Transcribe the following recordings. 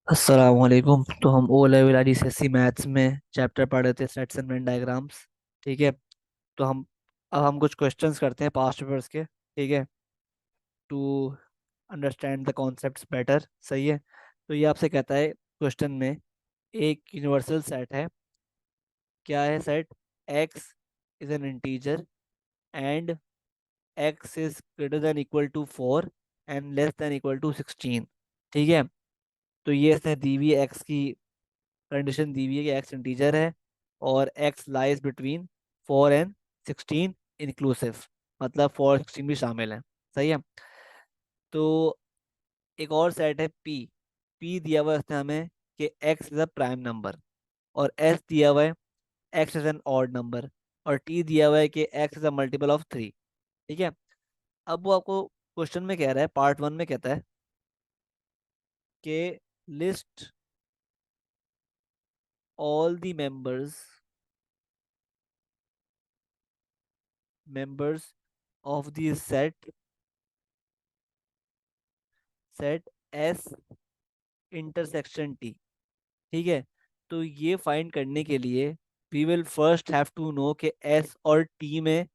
अस्सलाम वालेकुम। तो हम ओ लेवल IGCSE मैथ्स में चैप्टर पढ़ रहे थे सेट्स एंड वेन डायग्राम्स। ठीक है। तो अब हम कुछ क्वेश्चंस करते हैं पास्ट पेपर्स के। ठीक है। To understand the concepts better. सही है। तो ये आपसे कहता है क्वेश्चन में, एक यूनिवर्सल सेट है। क्या है set? X is an integer and X is greater than equal to 4 and less than equal to 16। ठीक है। तो ये इसने दी हुई एक्स की कंडीशन दी हुई है कि एक्स इंटीजर है और x lies between 4 and 16 inclusive, मतलब 4 16 भी शामिल है। सही है। तो एक और सेट है पी। पी दिया हुआ है उसने हमें कि x is a prime number, और एस दिया हुआ है X is N odd number, और टी दिया हुआ है कि x is a multiple of 3। ठीक है। अब वो आपको क्वेश्चन में कह रहा है, पार्ट वन में कहता है कि list all the members of the set S intersection T. ठीक है। तो ये फाइंड करने के लिए we will first have to know कि एस और टी में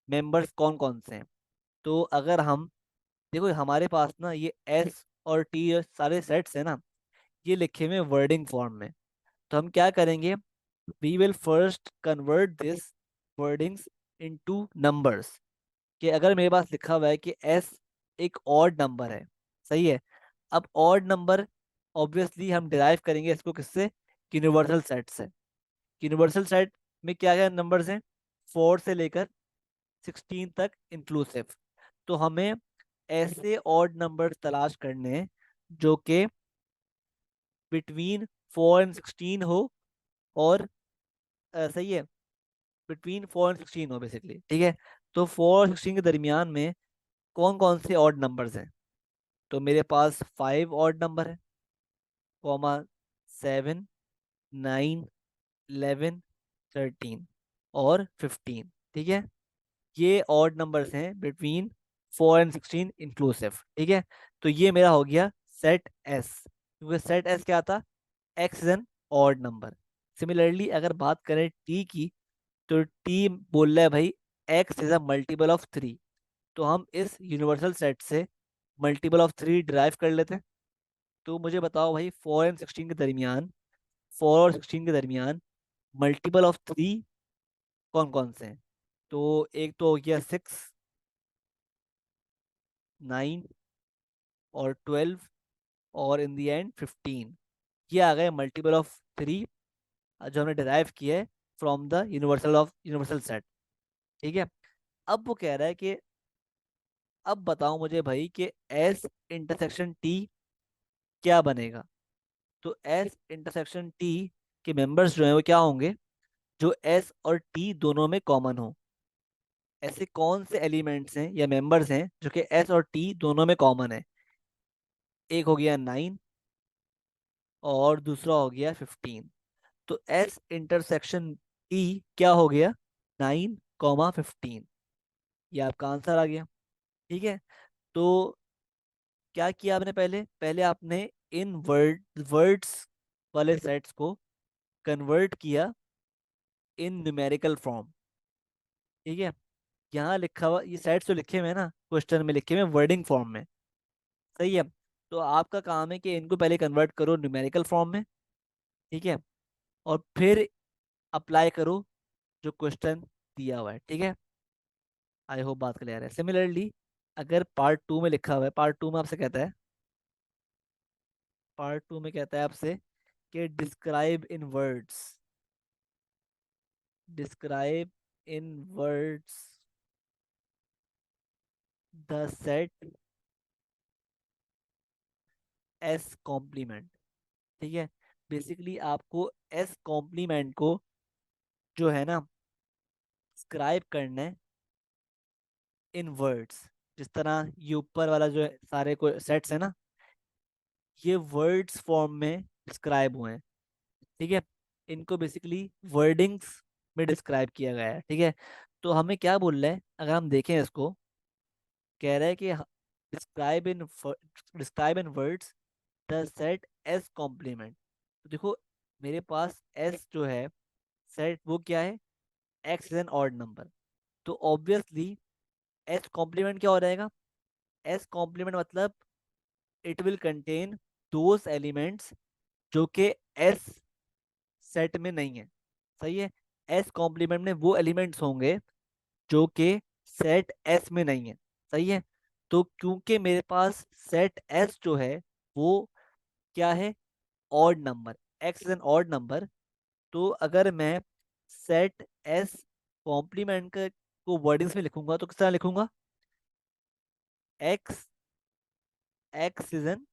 मेंबर्स कौन कौन से हैं। तो अगर हम देखो, हमारे पास ना ये एस और टी सारे सेट्स हैं ना, ये लिखे हुए वर्डिंग फॉर्म में। तो हम क्या करेंगे, we will first convert this wordings into numbers. कि अगर मेरे पास लिखा हुआ है कि एस एक ऑड नंबर है। सही है। अब ऑड नंबर ऑब्वियसली हम डिराइव करेंगे इसको किससे? यूनिवर्सल सेट से। यूनिवर्सल सेट में क्या क्या नंबर्स हैं? 4 से लेकर 16 तक इंक्लूसिव। तो हमें ऐसे ऑड नंबर तलाश करने हैं जो कि बिटवीन 4 एंड 16 हो, और सही है, बिटवीन 4 एंड 16 हो बेसिकली। ठीक है। तो 4 और 16 के दरमियान में कौन कौन से ऑड नंबर्स हैं? तो मेरे पास 5 ऑड नंबर है, कॉमा 7, 9, 11, 13 और 15। ठीक है। ये ऑड नंबर्स हैं बिटवीन 4 एंड 16 इंक्लूसिव। ठीक है। तो ये मेरा हो गया सेट एस, क्योंकि सेट एस क्या था? X is N odd number. Similarly अगर बात करें टी की, तो टी बोल रहा है भाई x is a multiple of 3। तो हम इस यूनिवर्सल सेट से मल्टीपल ऑफ 3 डिराइव कर लेते हैं। तो मुझे बताओ भाई, 4 एंड 16 के दरमियान, 4 और 16 के दरमियान मल्टीपल ऑफ 3 कौन कौन से हैं? तो एक तो हो गया 6, 9 और 12, और इन दी एंड 15। ये आ गए मल्टीपल ऑफ 3 जो हमने डिराइव किया है फ्रॉम द यूनिवर्सल सेट। ठीक है। अब वो कह रहा है कि अब बताओ मुझे भाई कि एस इंटरसेक्शन टी क्या बनेगा। तो एस इंटरसेक्शन टी के मेंबर्स जो हैं वो क्या होंगे? जो एस और टी दोनों में कॉमन हो। ऐसे कौन से एलिमेंट्स हैं या मेंबर्स हैं जो कि एस और टी दोनों में कॉमन है? एक हो गया 9 और दूसरा हो गया 15। तो एस इंटरसेक्शन टी क्या हो गया? 9, 15। ये आपका आंसर आ गया। ठीक है। तो क्या किया आपने? पहले पहले आपने इन वर्ड्स वाले सेट्स को कन्वर्ट किया इन न्यूमेरिकल फॉर्म। ठीक है। यहाँ लिखा हुआ ये सेट्स जो लिखे हुए हैं ना, क्वेश्चन में लिखे हुए वर्डिंग फॉर्म में। सही है। तो आपका काम है कि इनको पहले कन्वर्ट करो न्यूमेरिकल फॉर्म में। ठीक है। और फिर अप्लाई करो जो क्वेश्चन दिया हुआ है। ठीक है। आई होप बात क्लियर है। सिमिलरली अगर पार्ट टू में लिखा हुआ है, पार्ट टू में आपसे कहता है, पार्ट टू में कहता है आपसे कि describe in words the set S complement. ठीक है। बेसिकली आपको एस कॉम्प्लीमेंट को जो है ना डिस्क्राइब करना है इन वर्ड्स। जिस तरह ये ऊपर वाला जो है, सारे को सेट्स है ना, ये वर्ड्स फॉर्म में डिस्क्राइब हुए हैं। ठीक है। इनको बेसिकली वर्डिंग्स में डिस्क्राइब किया गया है। ठीक है। तो हमें क्या बोल रहा है, अगर हम देखें इसको, कह रहा है कि describe in describe in words the set S complement. तो देखो मेरे पास एस जो है सेट वो क्या है, X is N odd number. तो ऑब्वियसली एस कॉम्प्लीमेंट क्या हो जाएगा, एस कॉम्प्लीमेंट मतलब it will contain those elements जो कि एस सेट में नहीं है। सही है, एस कॉम्प्लीमेंट में वो एलिमेंट्स होंगे जो कि सेट एस में नहीं है। सही है, तो क्योंकि मेरे पास सेट एस जो है वो क्या है, odd number, x is N odd number. तो अगर मैं सेट एस कॉम्प्लीमेंट को वर्डिंग्स में लिखूंगा तो किस तरह लिखूंगा, x, x is N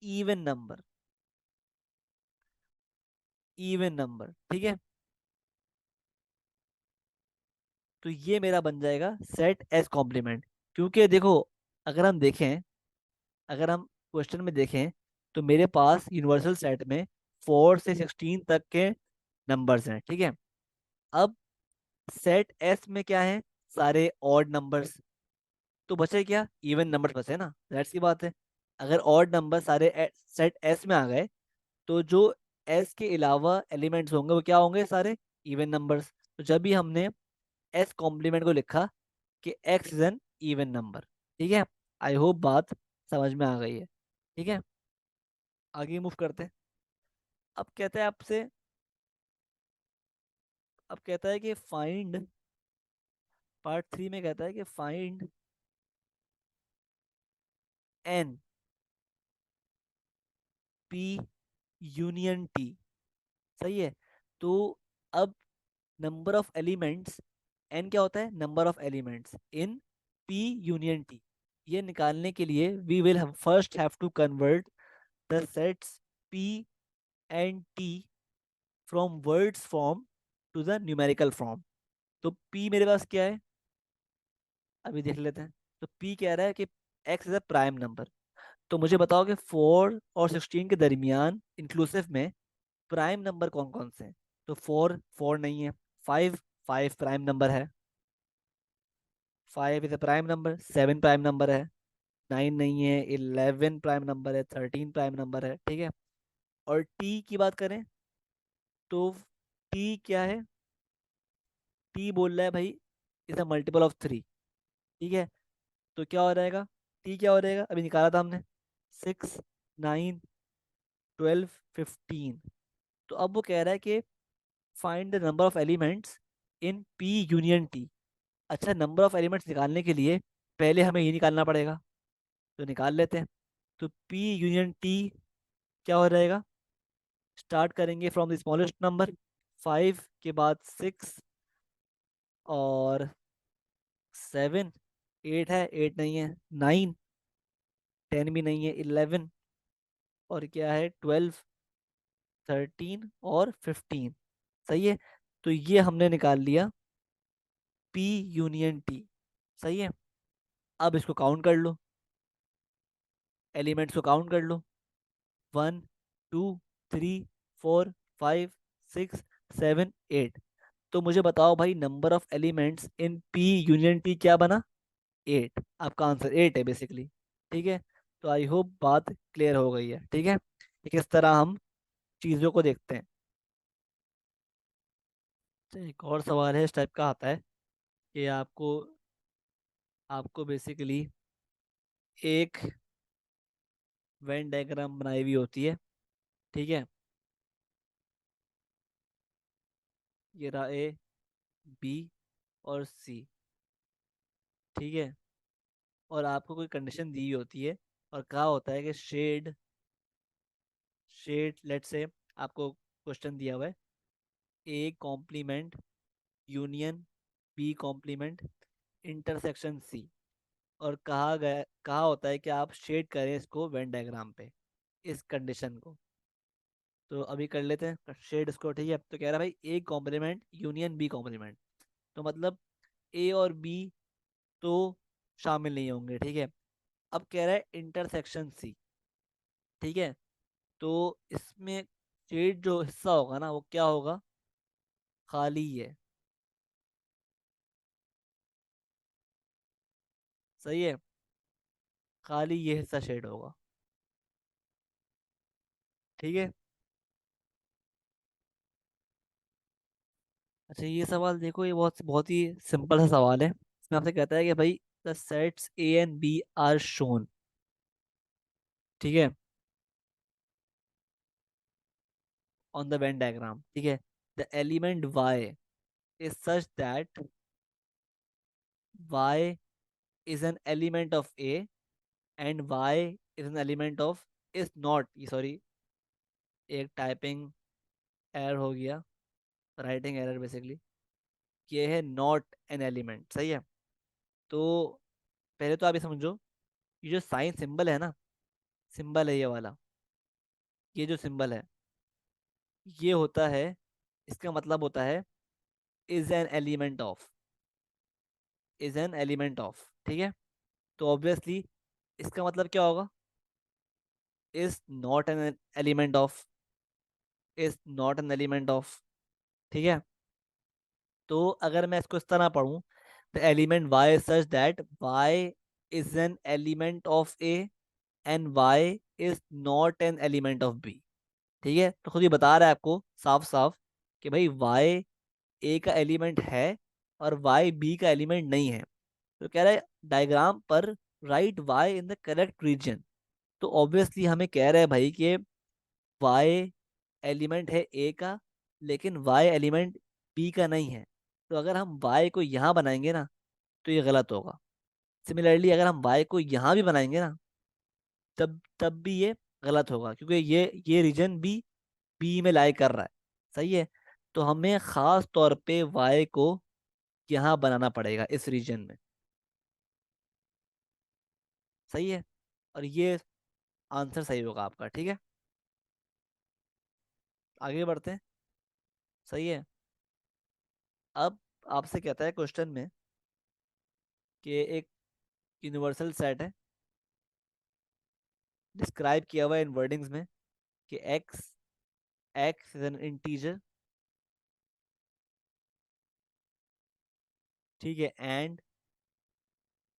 even number, even number. ठीक है, तो ये मेरा बन जाएगा सेट एस कॉम्प्लीमेंट। क्योंकि देखो अगर हम देखें, अगर हम क्वेश्चन में देखें तो मेरे पास यूनिवर्सल सेट में 4 से 16 तक के नंबर्स हैं। ठीक है, अब सेट एस में क्या है, सारे ऑड नंबर्स। तो बचे क्या, इवन नंबर्स बचे ना, दैट्स की बात है। अगर ऑड नंबर सारे सेट एस में आ गए तो जो एस के अलावा एलिमेंट्स होंगे वो क्या होंगे, सारे इवन नंबर्स। तो जब भी हमने एस कॉम्प्लीमेंट को लिखा कि x is N even number. ठीक है, आई होप बात समझ में आ गई है। ठीक है, आगे मूव करते हैं। अब कहता है आपसे, अब कहता है कि फाइंड, पार्ट 3 में कहता है कि find N P union T. सही है, तो अब नंबर ऑफ एलिमेंट्स, एन क्या होता है, number of elements in P union T. ये निकालने के लिए we will first have to convert the sets P and T from words form to the numerical form. तो पी मेरे पास क्या है, अभी देख लेते हैं। तो पी कह रहा है कि x is a prime number. तो मुझे बताओ कि 4 और 16 के दरमियान इंक्लूसिव में प्राइम नंबर कौन कौन से हैं। तो 4 नहीं है, 5 प्राइम नंबर है, 5 is a prime number, 7 prime number है, 9 नहीं है, 11 प्राइम नंबर है, 13 प्राइम नंबर है। ठीक है, और टी की बात करें तो टी क्या है, टी बोल रहा है भाई इज अ मल्टीपल ऑफ 3। ठीक है, तो क्या हो जाएगा, टी क्या हो जाएगा, अभी निकाला था हमने, 6 9 12 15। तो अब वो कह रहा है कि find the number of elements in P union T. अच्छा, नंबर ऑफ एलिमेंट्स निकालने के लिए पहले हमें ये निकालना पड़ेगा, तो निकाल लेते हैं। तो पी यूनियन टी क्या हो जाएगा, स्टार्ट करेंगे फ्रॉम द स्मॉलेस्ट नंबर, 5 के बाद 6 और 7, 8 है, 8 नहीं है, 9, 10 भी नहीं है, 11 और क्या है, 12, 13 और 15। सही है, तो ये हमने निकाल लिया पी यूनियन टी। सही है, अब इसको काउंट कर लो, एलिमेंट्स को काउंट कर लो, 1 2 3 4 5 6 7 8। तो मुझे बताओ भाई number of elements in P union T क्या बना, 8। आपका आंसर 8 है बेसिकली। ठीक है, तो आई होप बात क्लियर हो गई है। ठीक है, कि किस तरह हम चीज़ों को देखते हैं। तो एक और सवाल है इस टाइप का आता है कि आपको आपको बेसिकली एक वेन डायग्राम बनाई हुई होती है। ठीक है, ये रहा ए, बी और सी। ठीक है, और आपको कोई कंडीशन दी होती है और कहा होता है कि शेड, शेड लेट से आपको क्वेश्चन दिया हुआ है, A complement union B complement intersection C. और कहा होता है कि आप शेड करें इसको वेन डायग्राम पे, इस कंडीशन को। तो अभी कर लेते हैं शेड इसको। ठीक है, तो कह रहा है भाई A complement union B complement, तो मतलब ए और बी तो शामिल नहीं होंगे। ठीक है, अब कह रहा है इंटरसेक्शन सी। ठीक है, तो इसमें शेड जो हिस्सा होगा ना वो क्या होगा, खाली है। सही है, खाली ये हिस्सा शेड होगा। ठीक है। अच्छा ये सवाल देखो, ये बहुत बहुत ही सिंपल सा सवाल है। इसमें आपसे कहता है कि भाई the sets A and B are shown, ठीक है, ऑन द वेन डायग्राम, ठीक है। The element Y is such that Y is an element of A and Y is an element of, is not, sorry एक typing error हो गया, writing error basically. ये है not an element, सही है। तो पहले तो आप ये समझो, ये जो साइन सिंबल है ना, सिंबल है ये वाला, ये जो सिंबल है, ये होता है, इसका मतलब होता है is an element of, is an element of, ठीक है। तो ऑब्वियसली इसका मतलब क्या होगा, is not an element of, is not an element of, ठीक है। तो अगर मैं इसको इस तरह पढ़ूं, the element Y such that Y is an element of A and Y is not an element of B, ठीक है। तो खुद ही बता रहा है आपको साफ साफ कि भाई वाई ए का एलिमेंट है और वाई बी का एलिमेंट नहीं है। तो कह रहा है डायग्राम पर write Y in the correct region. तो ऑब्वियसली हमें कह रहा है भाई कि वाई एलिमेंट है ए का, लेकिन वाई एलिमेंट बी का नहीं है। तो अगर हम वाई को यहाँ बनाएंगे ना, तो ये गलत होगा। सिमिलरली अगर हम वाई को यहाँ भी बनाएंगे ना, तब तब भी ये गलत होगा, क्योंकि ये रीजन भी बी में लाई कर रहा है, सही है। तो हमें खास तौर पे वाई को यहाँ बनाना पड़ेगा इस रीजन में, सही है। और ये आंसर सही होगा आपका, ठीक है। आगे बढ़ते हैं, सही है। अब आपसे कहता है क्वेश्चन में कि एक यूनिवर्सल सेट है, डिस्क्राइब किया हुआ है इन वर्डिंग्स में कि x, x is an integer, ठीक है। एंड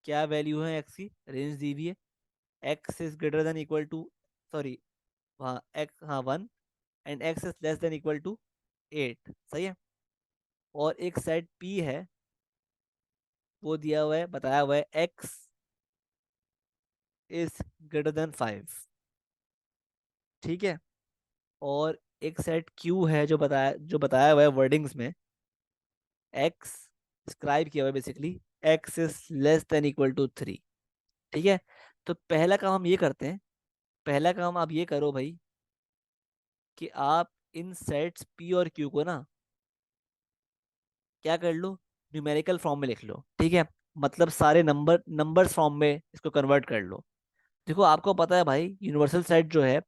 क्या वैल्यू है एक्स की, रेंज दी हुई है, X is greater than equal to, sorry, हाँ एक्स, हाँ 1, and X is less than equal to 8, सही है। और एक सेट पी है, वो दिया हुआ है, बताया हुआ है एक्स इज ग्रेटर देन 5, ठीक है। और एक सेट क्यू है जो बताया हुआ है वर्डिंग्स में, एक्स डिस्क्राइब किया हुआ है basically, X is less than equal to 3, ठीक है। तो पहला काम हम ये करते हैं, पहला काम आप ये करो भाई कि आप इन सेट्स पी और क्यू को ना क्या कर लो, न्यूमेरिकल फॉर्म में लिख लो, ठीक है। मतलब सारे नंबर्स फॉर्म में इसको कन्वर्ट कर लो। देखो आपको पता है भाई, यूनिवर्सल सेट जो है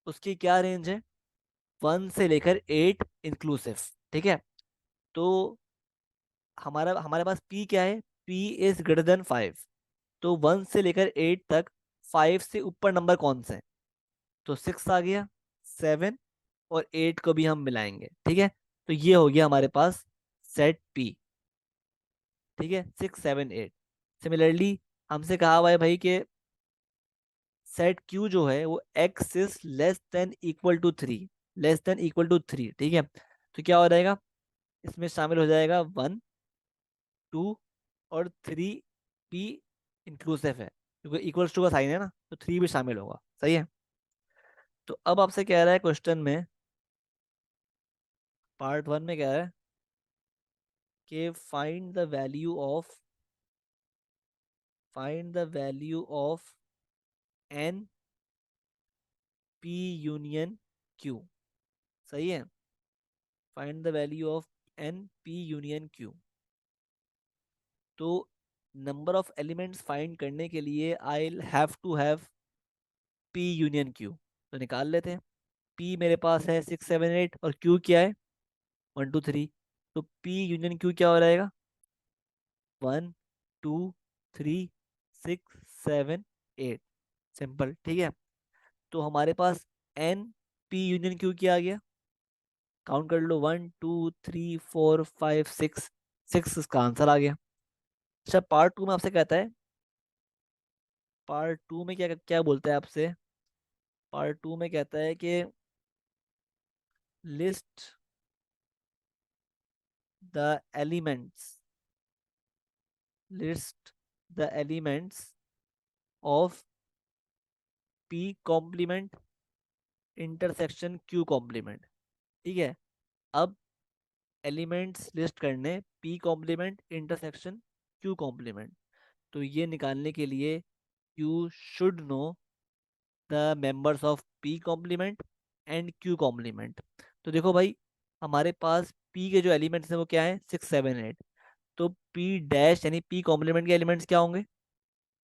उसकी क्या रेंज है, 1 से लेकर 8 इंक्लूसिव, ठीक है। तो हमारा हमारे पास पी क्या है, पी इज ग्रेटर देन 5। तो 1 से लेकर 8 तक 5 से ऊपर नंबर कौन से हैं, तो 6 आ गया, 7 और 8 को भी हम मिलाएंगे, ठीक है। तो ये हो गया हमारे पास सेट पी, ठीक है, 6 7 8। सिमिलरली हमसे कहा हुआ है भाई कि सेट क्यू जो है वो X is less than equal to 3, less than equal to 3, ठीक है। तो क्या हो जाएगा, इसमें शामिल हो जाएगा 1 2 और 3, पी इंक्लूसिव है क्योंकि इक्वल्स टू का साइन है ना, तो 3 भी शामिल होगा, सही है। तो अब आपसे कह रहा है क्वेश्चन में, पार्ट 1 में कह रहा है कि find the value of N P union Q, सही है। Find the value of N P union Q. तो नंबर ऑफ एलिमेंट्स फाइंड करने के लिए I have to have P union Q. तो निकाल लेते हैं। पी मेरे पास है 6 7 8 और क्यू क्या है, 1 2 3। तो पी यूनियन क्यू क्या हो जाएगा, 1 2 3 6 7 8, सिंपल, ठीक है। तो हमारे पास एन पी यूनियन क्यू क्या आ गया, काउंट कर लो, 1 2 3 4 5 6, 6 इसका आंसर आ गया। अच्छा पार्ट 2 में आपसे कहता है, पार्ट 2 में क्या क्या बोलता है आपसे, पार्ट टू में कहता है कि list the elements, list the elements of P complement intersection Q complement. ठीक है। अब एलिमेंट्स लिस्ट करने P complement intersection Q complement. तो ये निकालने के लिए you should know the members of P complement and Q complement. तो देखो भाई, हमारे पास पी के जो एलिमेंट्स हैं वो क्या है, 6 7 8। तो पी डैश यानी पी कॉम्प्लीमेंट के एलिमेंट्स क्या होंगे,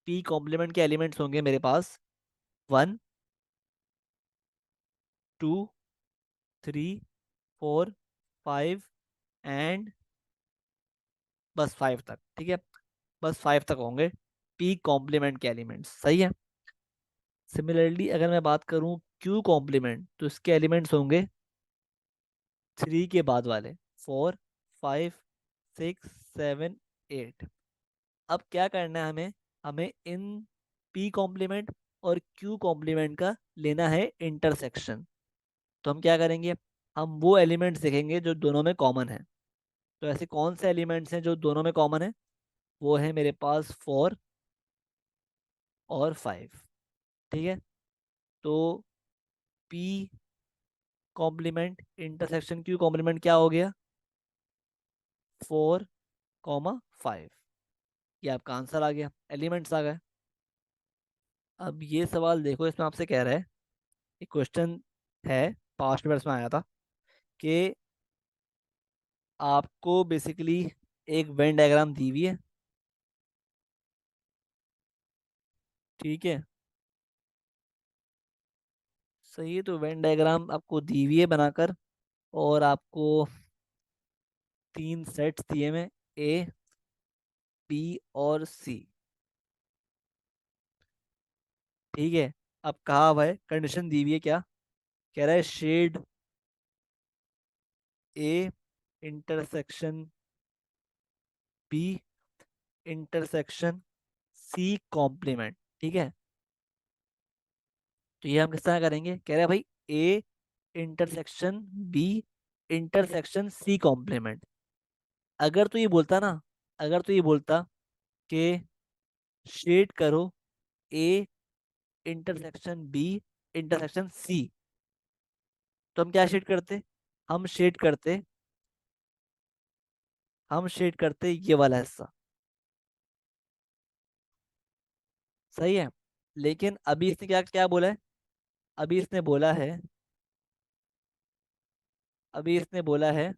पी कॉम्प्लीमेंट के एलिमेंट्स होंगे मेरे पास 1 2 3 4 5 एंड बस 5 तक। ठीक है, बस 5 तक होंगे पी कॉम्प्लीमेंट के एलिमेंट्स। सही है। सिमिलरली अगर मैं बात करूं क्यू कॉम्प्लीमेंट, तो इसके एलिमेंट्स होंगे 3 के बाद वाले 4 5 6 7 8। अब क्या करना है हमें, हमें इन पी कॉम्प्लीमेंट और क्यू कॉम्प्लीमेंट का लेना है इंटरसेक्शन। तो हम क्या करेंगे, हम वो एलिमेंट्स देखेंगे जो दोनों में कॉमन है। तो ऐसे कौन से एलिमेंट्स हैं जो दोनों में कॉमन है, वो है मेरे पास 4 और 5। ठीक है। तो P complement intersection Q complement क्या हो गया, 4 5। ये आपका आंसर आ गया, एलिमेंट्स आ गए। अब ये सवाल देखो, इसमें आपसे कह रहा है, एक क्वेश्चन है, पास्ट पेपर्स में आया था कि आपको बेसिकली एक वेन डायग्राम दी हुई है। ठीक है, सही है। तो वेन डायग्राम आपको दी हुई है बनाकर, और आपको 3 सेट्स दिए हुए, ए बी और सी। ठीक है। अब कहा हुआ है, कंडीशन दी हुई है क्या, कह रहा है shade A intersection B intersection C complement. ठीक है। तो ये हम किस तरह करेंगे, कह रहे हैं भाई A intersection B intersection C complement. अगर तो ये बोलता ना, अगर तो ये बोलता कि शेड करो A intersection B intersection C, तो हम क्या शेड करते, हम शेड करते हम शेड करते ये वाला हिस्सा। सही है। लेकिन अभी इसने क्या क्या बोला है, अभी इसने बोला है, अभी इसने बोला है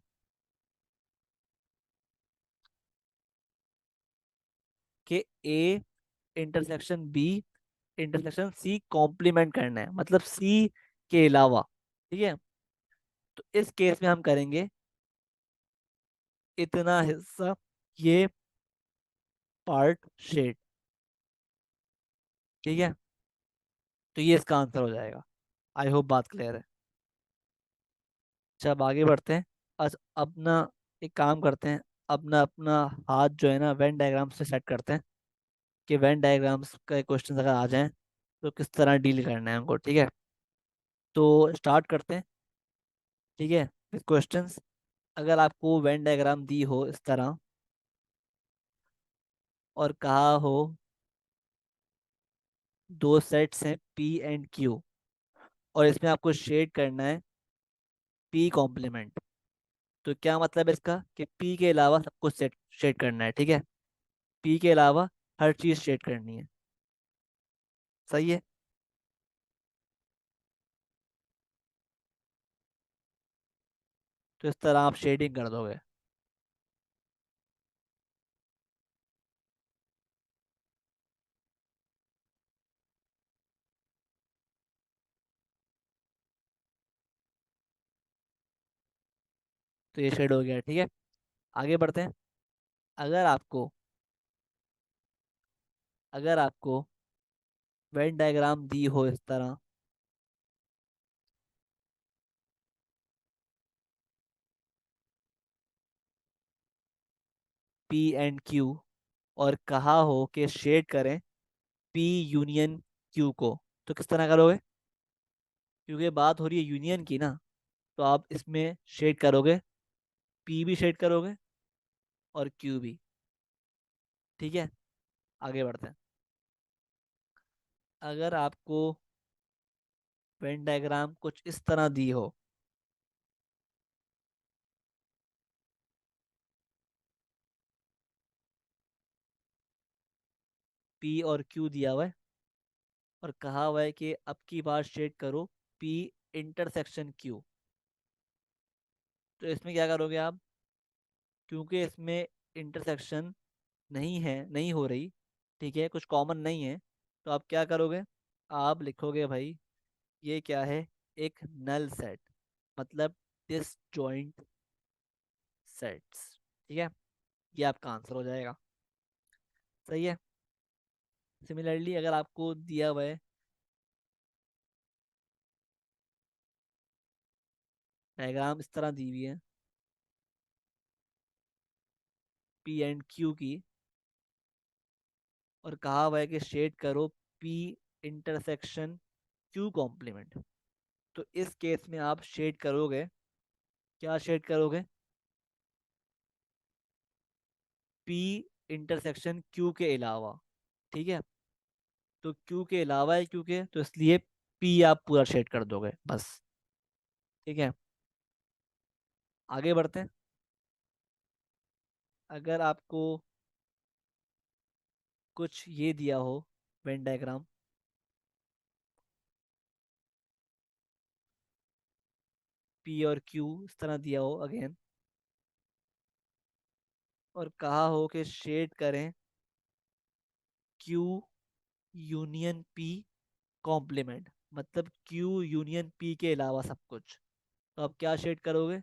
कि A intersection B intersection C complement करना है, मतलब सी के अलावा। ठीक है। तो इस केस में हम करेंगे इतना हिस्सा, ये पार्ट शेड। ठीक है। तो ये इसका आंसर हो जाएगा। आई होप बात क्लियर है। अच्छा, अब आगे बढ़ते हैं। आज अपना एक काम करते हैं, अपना अपना हाथ जो है ना वेन डायग्राम से सेट करते हैं, कि वेन डायग्राम्स का क्वेश्चन अगर आ जाएं तो किस तरह डील करना है हमको। ठीक है। तो स्टार्ट करते हैं। ठीक है, विद क्वेश्चंस। अगर आपको वेन डायग्राम दी हो इस तरह, और कहा हो दो सेट्स हैं पी एंड क्यू, और इसमें आपको शेड करना है पी कॉम्प्लीमेंट, तो क्या मतलब है इसका, कि पी के अलावा सब कुछ सेट शेड करना है। ठीक है, पी के अलावा हर चीज शेड करनी है। सही है। तो इस तरह आप शेडिंग कर दोगे। तो ये शेड हो गया। ठीक है, आगे बढ़ते हैं। अगर आपको अगर आपको वेन डायग्राम दी हो इस तरह, पी एंड क्यू, और कहा हो कि शेड करें पी यूनियन क्यू को, तो किस तरह करोगे। क्योंकि बात हो रही है यूनियन की ना, तो आप इसमें शेड करोगे, पी भी शेड करोगे और क्यू भी। ठीक है, आगे बढ़ते हैं। अगर आपको वेन डायग्राम कुछ इस तरह दी हो, पी और क्यू दिया हुआ है और कहा हुआ है कि अब की बार शेड करो पी इंटरसेक्शन क्यू, तो इसमें क्या करोगे आप? क्योंकि इसमें इंटरसेक्शन नहीं है, नहीं हो रही, ठीक है, कुछ कॉमन नहीं है, तो आप क्या करोगे? आप लिखोगे भाई ये क्या है, एक नल सेट, मतलब डिसजॉइंट सेट्स। ठीक है, ये आपका आंसर हो जाएगा। सही है। सिमिलरली अगर आपको दिया हुआ है डायग्राम इस तरह दी हुई है, पी एंड क्यू की, और कहा हुआ है कि शेड करो पी इंटरसेक्शन क्यू कॉम्प्लीमेंट, तो इस केस में आप शेड करोगे, क्या शेड करोगे? पी इंटरसेक्शन क्यू के अलावा। ठीक है, तो क्यू के अलावा है क्योंकि, तो इसलिए पी आप पूरा शेड कर दोगे बस। ठीक है, आगे बढ़ते हैं। अगर आपको कुछ ये दिया हो वेन डायग्राम, पी और क्यू इस तरह दिया हो अगेन, और कहा हो कि शेड करें क्यू यूनियन पी कॉम्प्लीमेंट, मतलब क्यू यूनियन पी के अलावा सब कुछ, तो आप क्या शेड करोगे?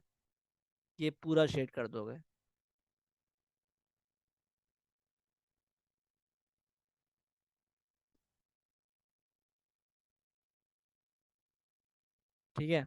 ये पूरा शेड कर दोगे। ठीक है,